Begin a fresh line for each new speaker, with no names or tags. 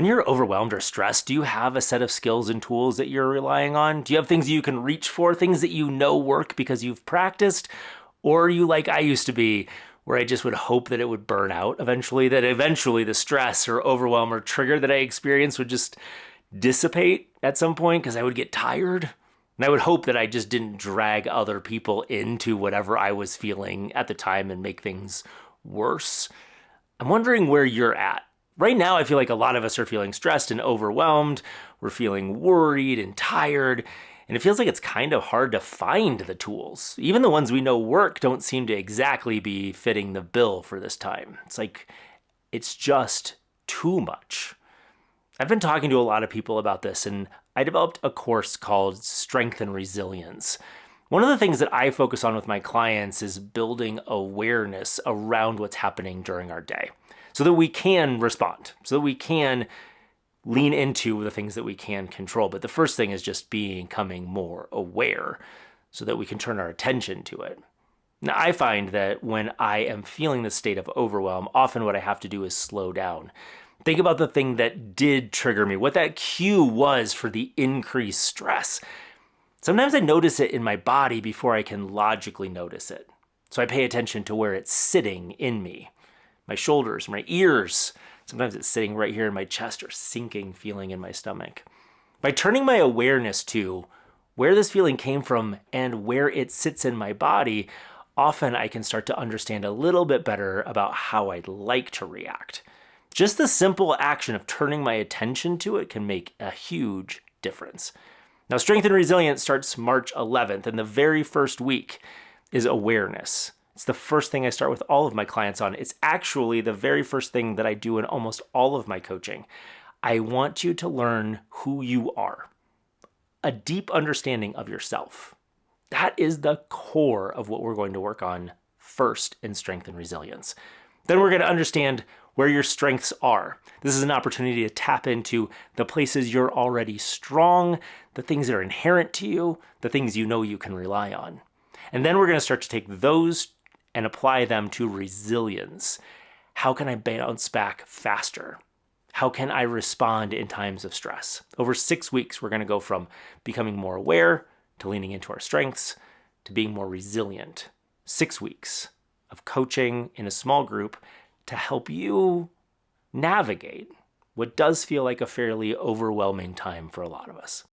When you're overwhelmed or stressed, do you have a set of skills and tools that you're relying on? Do you have things you can reach for, things that you know work because you've practiced? Or are you like I used to be, where I just would hope that it would burn out eventually, that eventually the stress or overwhelm or trigger that I experienced would just dissipate at some point because I would get tired? And I would hope that I just didn't drag other people into whatever I was feeling at the time and make things worse. I'm wondering where you're at. Right now, I feel like a lot of us are feeling stressed and overwhelmed. We're feeling worried and tired. And it feels like it's kind of hard to find the tools. Even the ones we know work don't seem to exactly be fitting the bill for this time. It's like it's just too much. I've been talking to a lot of people about this, and I developed a course called Strength and Resilience. One of the things that I focus on with my clients is building awareness around what's happening during our day so that we can respond, so that we can lean into the things that we can control. But the first thing is just becoming more aware so that we can turn our attention to it. Now, I find that when I am feeling this state of overwhelm, often what I have to do is slow down. Think about the thing that did trigger me, what that cue was for the increased stress. Sometimes I notice it in my body before I can logically notice it. So I pay attention to where it's sitting in me. My shoulders, my ears. Sometimes it's sitting right here in my chest or sinking feeling in my stomach. By turning my awareness to where this feeling came from and where it sits in my body, often I can start to understand a little bit better about how I'd like to react. Just the simple action of turning my attention to it can make a huge difference. Now, Strength and Resilience starts March 11th, and the very first week is awareness. It's the first thing I start with all of my clients on. It's actually the very first thing that I do in almost all of my coaching. I want you to learn who you are, a deep understanding of yourself. That is the core of what we're going to work on first in Strength and Resilience. Then we're going to understand where your strengths are. This is an opportunity to tap into the places you're already strong, the things that are inherent to you, the things you know you can rely on. And then we're going to start to take those and apply them to resilience. How can I bounce back faster? How can I respond in times of stress? Over 6 weeks, we're going to go from becoming more aware to leaning into our strengths to being more resilient. 6 weeks of coaching in a small group to help you navigate what does feel like a fairly overwhelming time for a lot of us.